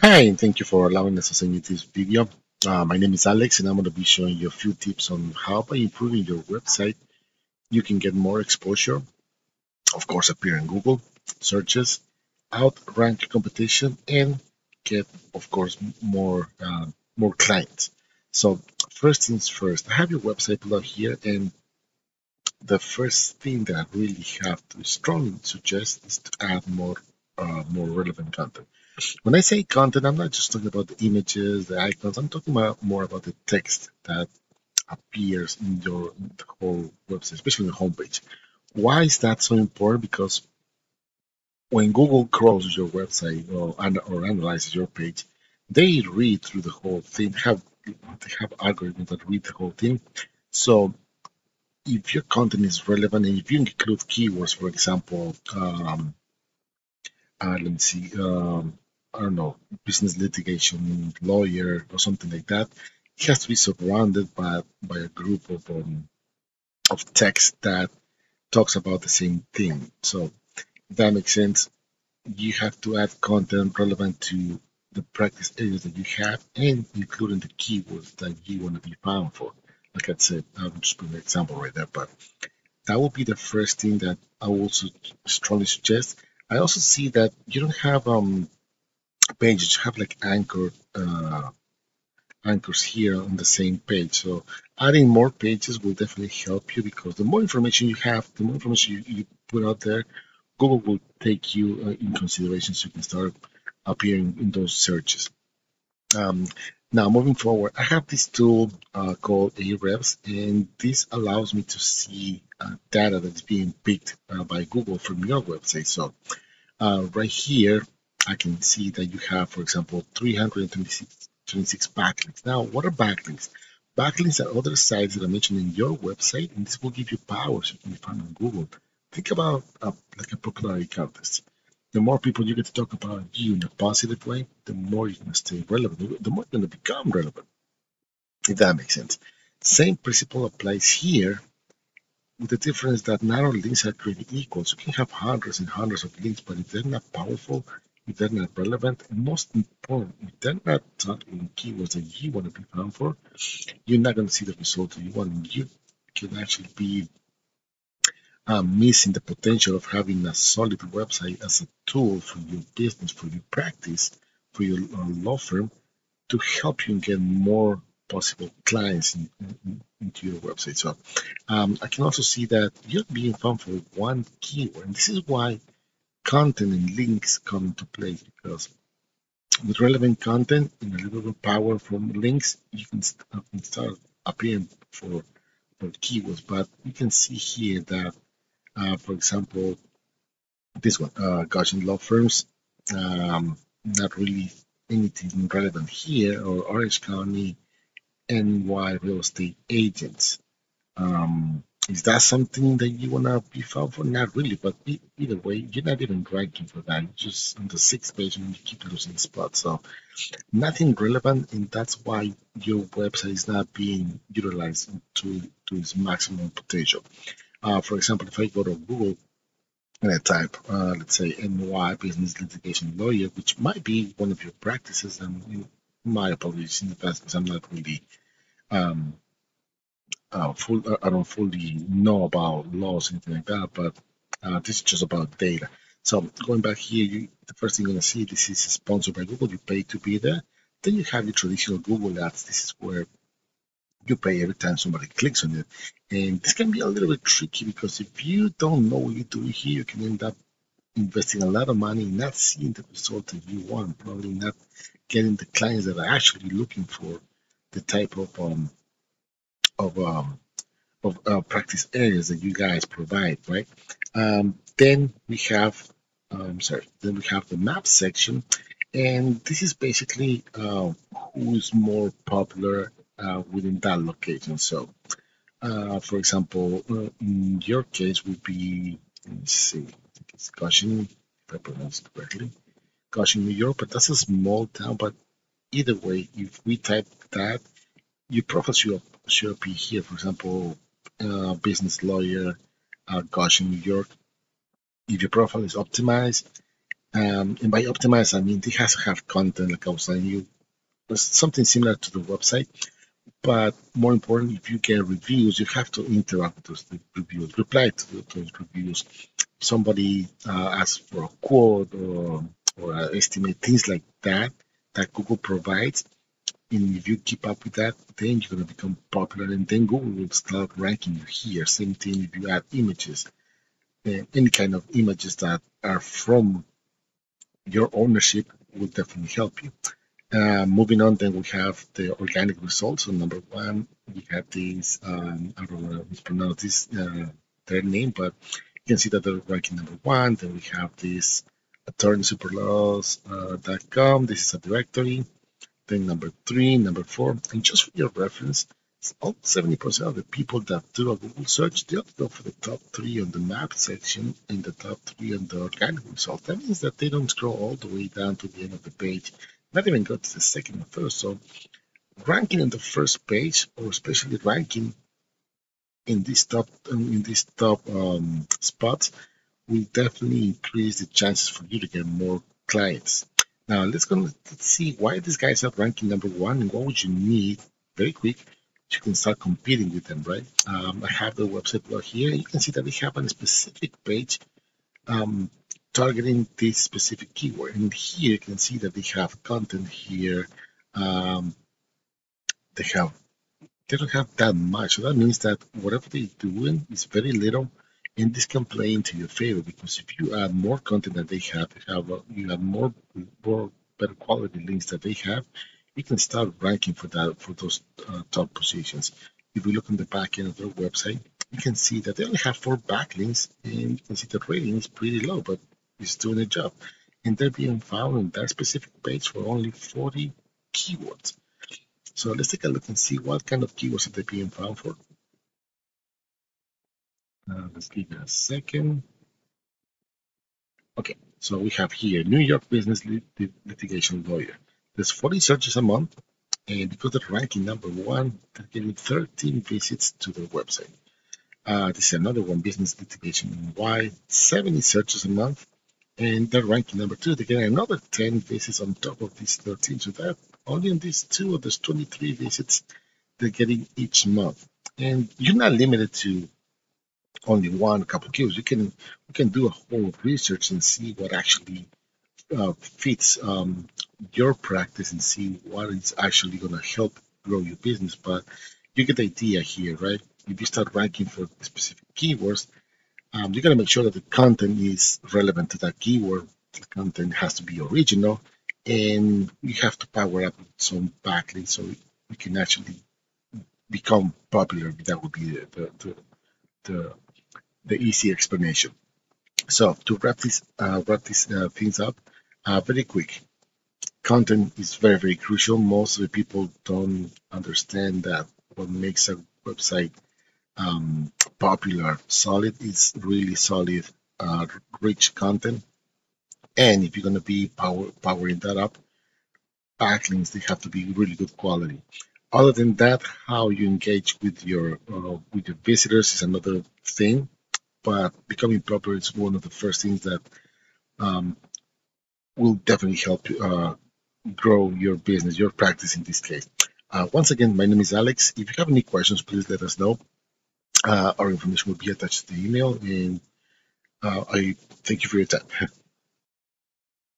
Hi, and thank you for allowing us to send you this video. My name is Alex, and I'm going to be showing you a few tips on how by improving your website you can get more exposure, of course, appear in Google searches, outrank competition, and get, of course, more clients. So first things first, I have your website pulled up here, and the first thing that I really have to strongly suggest is to add more relevant content. When I say content, I'm not just talking about the images, the icons. I'm talking about more about the text that appears in your the whole website, especially the homepage. Why is that so important? Because when Google crawls your website or analyzes your page, they read through the whole thing. They have algorithms that read the whole thing. So if your content is relevant and if you include keywords, for example, let me see, I don't know, business litigation lawyer or something like that. It has to be surrounded by a group of text that talks about the same thing. So if that makes sense, you have to add content relevant to the practice areas that you have and including the keywords that you want to be found for. Like I said, I'm just putting an example right there, but that would be the first thing that I will also strongly suggest. I also see that you don't have pages, you have like anchors here on the same page. So adding more pages will definitely help you because the more information you have, the more information you put out there, Google will take you in consideration so you can start appearing in those searches. Um, Now, moving forward, I have this tool called Ahrefs, and this allows me to see data that's being picked by Google from your website. So right here, I can see that you have, for example, 326 backlinks. Now, what are backlinks? Backlinks are other sites that are mentioned in your website, and this will give you power so you can be found on Google. Think about like a popularity contest. The more people you get to talk about you in a positive way, the more you're going to stay relevant, the more you're going to become relevant, if that makes sense. Same principle applies here with the difference that not all links are created equal. So you can have hundreds and hundreds of links, but if they're not powerful, if they're not relevant, and most important, if they're not targeting keywords that you want to be found for, you're not going to see the results that you want. And you can actually be missing the potential of having a solid website as a tool for your business, for your practice, for your law firm to help you get more possible clients into your website. So I can also see that you're being found for one keyword. And this is why content and links come into place because with relevant content and a little bit of power from links, you can start appearing for keywords. But you can see here that, for example, this one, Gaussian law firms, not really anything relevant here, or Orange County NY real estate agents. Is that something that you want to be found for? Not really, but either way, you're not even ranking for that. You're just on the sixth page and you keep losing spots. So nothing relevant, and that's why your website is not being utilized to its maximum potential. For example, if I go to Google and I type, let's say, NY business litigation lawyer, which might be one of your practices, and my apologies in the past because I'm not really um, I don't fully know about laws or anything like that, but this is just about data. So going back here, the first thing you're gonna see, this is sponsored by Google. You pay to be there. Then you have your traditional Google ads. This is where you pay every time somebody clicks on it, and this can be a little bit tricky because if you don't know what you're doing here, you can end up investing a lot of money, not seeing the result that you want, probably not getting the clients that are actually looking for the type of um, practice areas that you guys provide, right? Then we have, then we have the map section, and this is basically who's more popular within that location. So, for example, in your case would be, let me see, I think it's Goshen, if I pronounce it correctly, Goshen, New York, but that's a small town. But either way, if we type that, your profile should appear here. For example, business lawyer, Goshen, New York. If your profile is optimized, And by optimize, I mean it has to have content, like I was saying, you something similar to the website. But more important, if you get reviews, you have to interact with those reviews, reply to those reviews. Somebody asks for a quote or an estimate, things like that, that Google provides. And if you keep up with that, then you're going to become popular, and then Google will start ranking you here. Same thing if you add images, any kind of images that are from your ownership will definitely help you. Moving on, then we have the organic results. So number one, we have these, I don't know how to mispronounce this, their name, but you can see that they're ranking number one. Then we have this attorneysuperlaws.com. This is a directory. Then number three, number four, and just for your reference, all 70% of the people that do a Google search, they go for the top three on the map section and the top three on the organic result. That means that they don't scroll all the way down to the end of the page, not even go to the second or third. So ranking on the first page, or especially ranking in these top spots, will definitely increase the chances for you to get more clients. Now let's see why these guys are ranking number one and what would you need very quick. You can start competing with them, right? I have the website blog here. You can see that they have a specific page um, targeting this specific keyword. And here you can see that they have content here. Um, they have they don't have that much. So that means that whatever they're doing is very little, and this can play into your favor because if you add more content that they have, you have more better quality links that they have, you can start ranking for those top positions. If we look on the back end of their website, you can see that they only have 4 backlinks, and you can see the rating is pretty low, but it's doing a job. And they're being found on that specific page for only 40 keywords. So let's take a look and see what kind of keywords are they being found for. Let's give it a second. Okay, so we have here New York business litigation lawyer. There's 40 searches a month, and because they're ranking number one, they're getting 13 visits to their website. This is another one, business litigation and why 70 searches a month, and they're ranking number two. They're getting another 10 visits on top of these 13. So that only on these two of those 23 visits they're getting each month. And you're not limited to only one couple of keywords. We can do a whole research and see what actually fits your practice and see what is actually going to help grow your business. But you get the idea here, right? If you start ranking for specific keywords, you got to make sure that the content is relevant to that keyword. The content has to be original, and you have to power up with some backlinks so we can actually become popular. That would be the, the easy explanation. So to wrap these things up, very quick. Content is very, very crucial. Most of the people don't understand that what makes a website popular, solid, is really solid, rich content. And if you're going to be powering that up, backlinks, they have to be really good quality. Other than that, how you engage with your visitors is another thing. But becoming popular is one of the first things that um, will definitely help you grow your business, your practice in this case. Once again, my name is Alex. If you have any questions, please let us know. Our information will be attached to the email, and I thank you for your time.